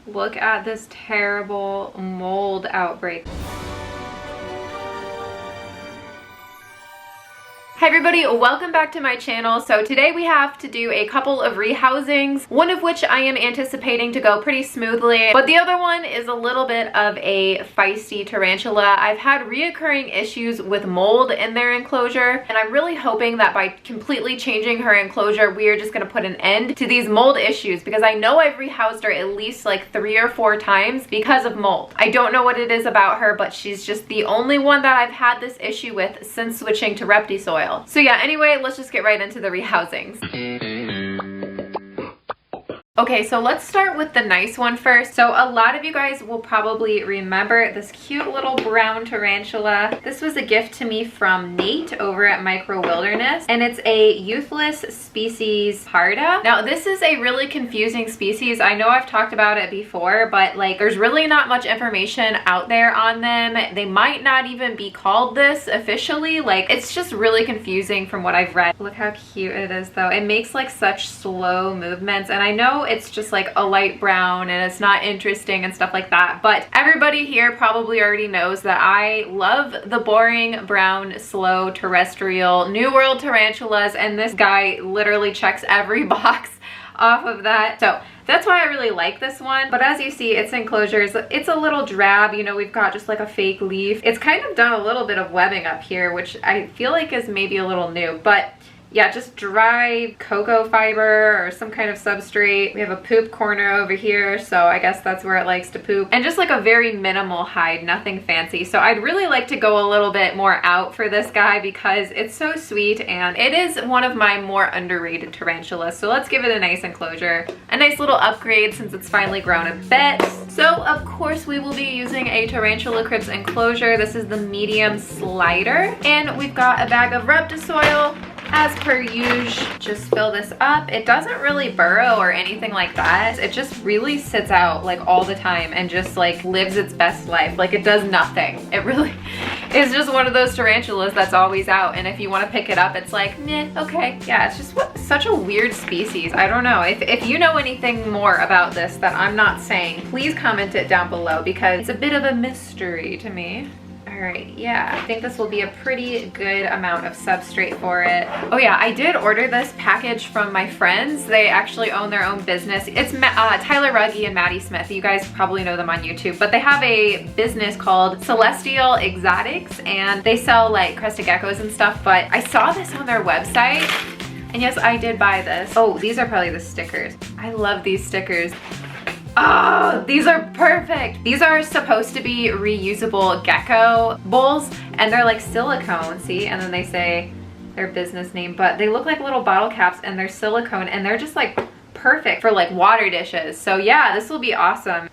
Look at this terrible mold outbreak. Hi everybody, welcome back to my channel. So today we have to do a couple of rehousings, one of which I am anticipating to go pretty smoothly, but the other one is a little bit of a feisty tarantula. I've had reoccurring issues with mold in their enclosure, and I'm really hoping that by completely changing her enclosure, we are just going to put an end to these mold issues, because I know I've rehoused her at least like 3 or 4 times because of mold. I don't know what it is about her, but she's just the only one that I've had this issue with since switching to Repti soil. So yeah, anyway, let's just get right into the rehousings. Okay, so let's start with the nice one first. So a lot of you guys will probably remember this cute little brown tarantula. This was a gift to me from Nate over at Micro Wilderness, and it's a youthless species Parda. Now this is a really confusing species. I know I've talked about it before, but like there's really not much information out there on them. They might not even be called this officially. Like it's just really confusing from what I've read. Look how cute it is though. It makes like such slow movements, and I know it's just like a light brown and it's not interesting and stuff like that, but everybody here probably already knows that I love the boring brown slow terrestrial New World tarantulas, and this guy literally checks every box off of that. So that's why I really like this one. But as you see, its enclosures, it's a little drab. You know, we've got just like a fake leaf. It's kind of done a little bit of webbing up here, which I feel like is maybe a little new, but yeah, just dry cocoa fiber or some kind of substrate. We have a poop corner over here, so I guess that's where it likes to poop. And just like a very minimal hide, nothing fancy. So I'd really like to go a little bit more out for this guy because it's so sweet and it is one of my more underrated tarantulas. So let's give it a nice enclosure. A nice little upgrade since it's finally grown a bit. So of course we will be using a Tarantula Crypts enclosure. This is the medium slider. And we've got a bag of Repti soil. As per usual, just fill this up. It doesn't really burrow or anything like that. It just really sits out like all the time and just like lives its best life. Like it does nothing. It really is just one of those tarantulas that's always out. And if you want to pick it up, it's like, meh, okay. Yeah, it's just such a weird species. I don't know. If you know anything more about this that I'm not saying, please comment it down below because it's a bit of a mystery to me. Alright, yeah, I think this will be a pretty good amount of substrate for it. Oh yeah, I did order this package from my friends. They actually own their own business. It's Tyler Ruggie and Maddie Smith. You guys probably know them on YouTube, but they have a business called Celestial Exotics, and they sell like crested geckos and stuff, but I saw this on their website, and yes, I did buy this. Oh, these are probably the stickers. I love these stickers. Oh, these are perfect. These are supposed to be reusable gecko bowls, and they're like silicone, see? And then they say their business name, but they look like little bottle caps and they're silicone, and they're just like perfect for like water dishes. So yeah, this will be awesome.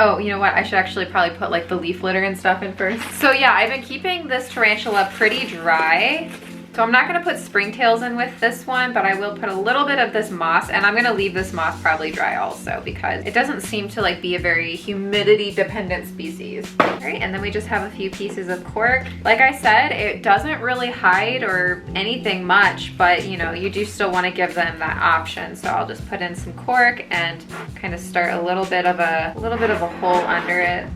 Oh, you know what? I should actually probably put like the leaf litter and stuff in first. So yeah, I've been keeping this tarantula pretty dry. So I'm not going to put springtails in with this one, but I will put a little bit of this moss, and I'm going to leave this moss probably dry also because it doesn't seem to like be a very humidity dependent species. All right, and then we just have a few pieces of cork. Like I said, it doesn't really hide or anything much, but you know, you do still want to give them that option. So I'll just put in some cork and kind of start a little bit of a hole under it.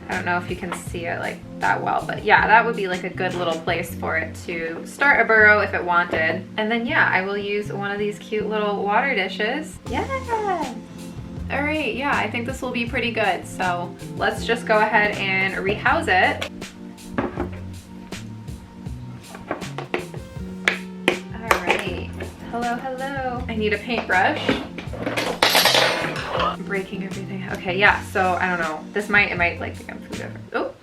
I don't know if you can see it like that well, but yeah, that would be like a good little place for it to start a burrow if it wanted. And then yeah, I will use one of these cute little water dishes. Yeah. All right, yeah, I think this will be pretty good. So let's just go ahead and rehouse it. All right, hello, hello. I need a paintbrush. I'm breaking everything. Okay, yeah, so I don't know. It might like become food ever. Oh,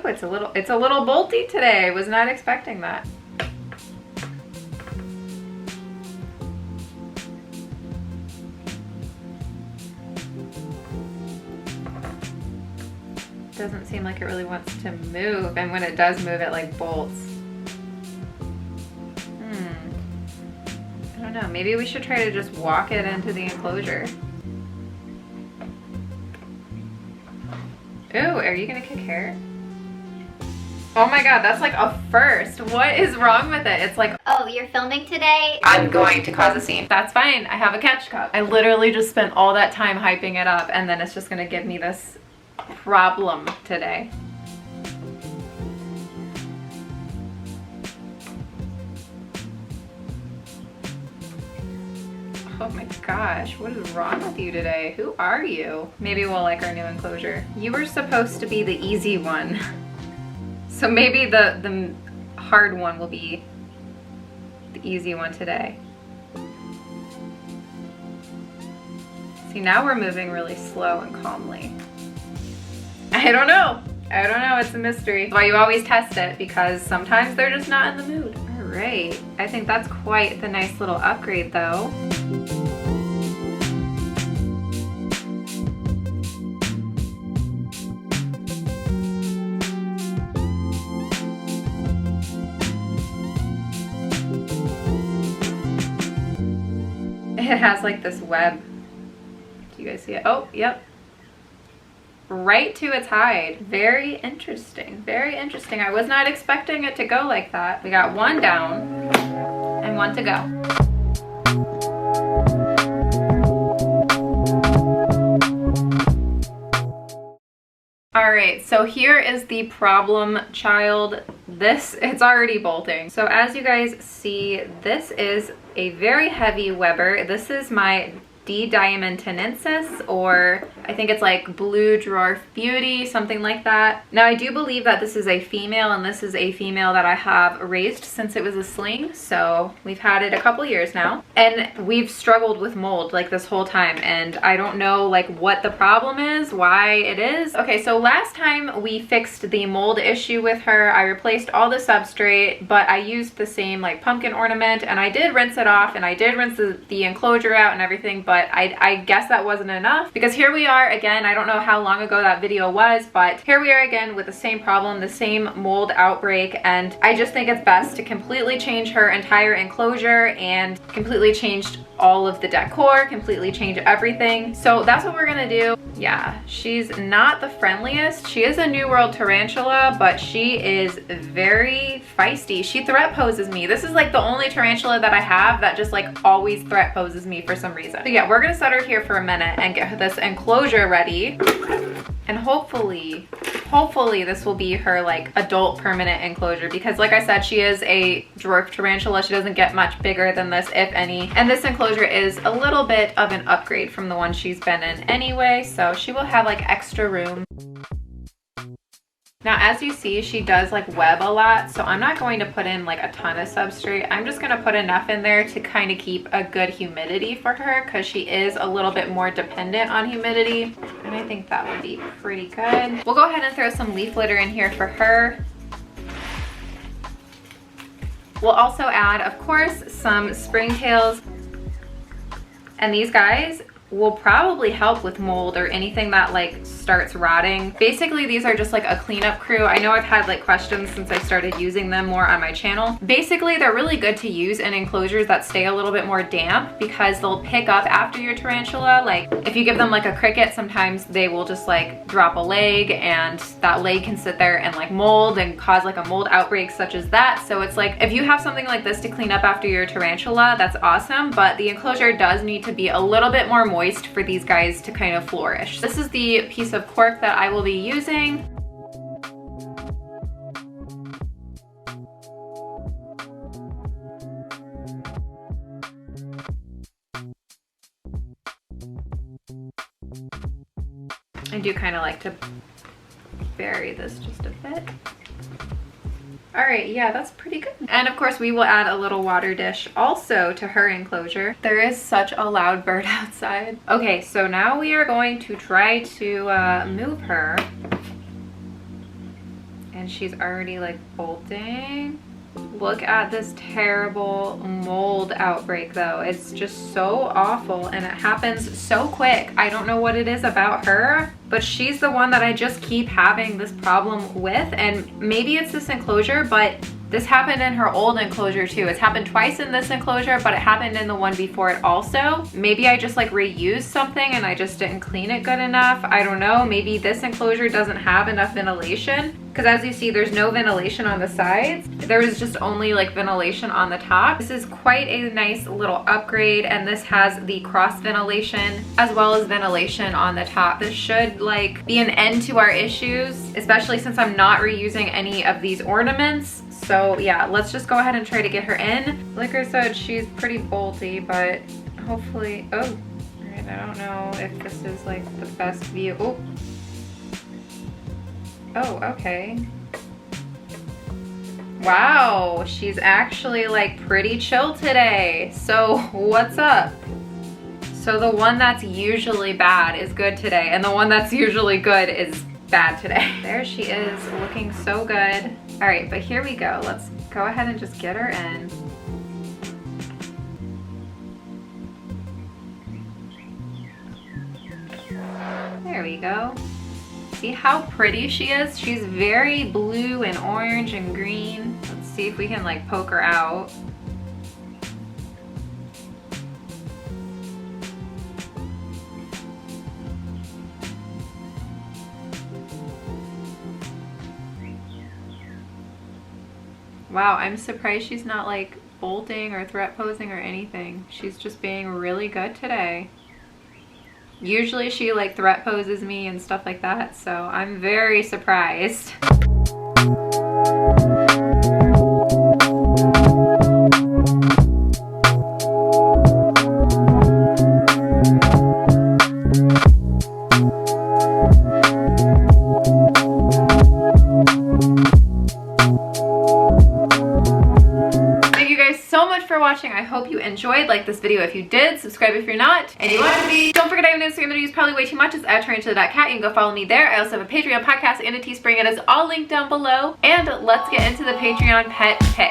it's a little bolty today. I was not expecting that. Doesn't seem like it really wants to move, and when it does move, it like bolts. I don't know, maybe we should try to just walk it into the enclosure. Ooh, are you gonna kick hair? Oh my god, that's like a first. What is wrong with it? It's like, oh, you're filming today? I'm going to cause a scene. That's fine, I have a catch cup. I literally just spent all that time hyping it up and then it's just gonna give me this problem today. Oh my gosh, what is wrong with you today? Who are you? Maybe we'll like our new enclosure. You were supposed to be the easy one. So maybe the hard one will be the easy one today. See, now we're moving really slow and calmly. I don't know. I don't know, it's a mystery. That's why you always test it, because sometimes they're just not in the mood. All right, I think that's quite the nice little upgrade though. It has like this web. Do you guys see it? Oh, yep. Right to its hide. Very interesting. Very interesting. I was not expecting it to go like that. We got one down and one to go. All right, so here is the problem child. It's already bolting. So as you guys see, this is a very heavy Weber. This is my ddiamond tenensis, or I think it's like Blue Dwarf Beauty, something like that. Now I do believe that this is a female, and this is a female that I have raised since it was a sling, so we've had it a couple years now, and we've struggled with mold like this whole time, and I don't know like what the problem is, why it is. Okay, so last time we fixed the mold issue with her, I replaced all the substrate, but I used the same like pumpkin ornament, and I did rinse it off, and I did rinse the enclosure out and everything, but I guess that wasn't enough, because here we are again. I don't know how long ago that video was, but here we are again with the same problem, the same mold outbreak, and I just think it's best to completely change her entire enclosure and completely change all of the decor, completely change everything. So that's what we're gonna do. Yeah, she's not the friendliest. She is a New World tarantula, but she is very feisty. She threat poses me. This is like the only tarantula that I have that just like always threat poses me for some reason. So yeah, we're gonna set her here for a minute and get this enclosure ready. And hopefully this will be her like adult permanent enclosure, because like I said, she is a dwarf tarantula. She doesn't get much bigger than this, if any. And this enclosure is a little bit of an upgrade from the one she's been in anyway, so she will have like extra room. Now, as you see, she does like web a lot, so I'm not going to put in like a ton of substrate. I'm just gonna put enough in there to kind of keep a good humidity for her, because she is a little bit more dependent on humidity, and I think that would be pretty good. We'll go ahead and throw some leaf litter in here for her. We'll also add, of course, some springtails, and these guys will probably help with mold or anything that like starts rotting. Basically, these are just like a cleanup crew. I know I've had like questions since I started using them more on my channel. Basically, they're really good to use in enclosures that stay a little bit more damp, because they'll pick up after your tarantula. Like if you give them like a cricket, sometimes they will just like drop a leg, and that leg can sit there and like mold and cause like a mold outbreak such as that. So it's like, if you have something like this to clean up after your tarantula, that's awesome, but the enclosure does need to be a little bit more moist for these guys to kind of flourish. This is the piece of cork that I will be using. I do kind of like to bury this just a bit. All right, yeah, that's pretty good. And of course, we will add a little water dish also to her enclosure. There is such a loud bird outside. Okay, so now we are going to try to move her. And she's already like bolting. Look at this terrible mold outbreak though. It's just so awful, and it happens so quick. I don't know what it is about her, but she's the one that I just keep having this problem with. And maybe it's this enclosure, but this happened in her old enclosure too. It's happened twice in this enclosure, but it happened in the one before it also. Maybe I just like reused something and I just didn't clean it good enough. I don't know. Maybe this enclosure doesn't have enough ventilation. because as you see, there's no ventilation on the sides. There is just only like ventilation on the top. This is quite a nice little upgrade, and this has the cross ventilation as well as ventilation on the top. This should like be an end to our issues, especially since I'm not reusing any of these ornaments. So yeah, let's just go ahead and try to get her in. Like I said, she's pretty bolty, but hopefully, oh, and I don't know if this is like the best view. Oh, okay. Wow, she's actually like pretty chill today. So what's up? So the one that's usually bad is good today, and the one that's usually good is bad today. There she is, looking so good. All right, but here we go. Let's go ahead and just get her in. There we go. See how pretty she is? She's very blue and orange and green. Let's see if we can like poke her out. Wow, I'm surprised she's not like bolting or threat posing or anything. She's just being really good today. Usually she like threat poses me and stuff like that, so I'm very surprised. Watching. I hope you enjoyed. Like this video if you did, subscribe if you're not, and you want to be. Don't forget I have an Instagram that I use probably way too much. It's at Tarantula.Kat. You can go follow me there. I also have a Patreon, podcast, and a Teespring. It is all linked down below. And let's get into the Patreon pet pick.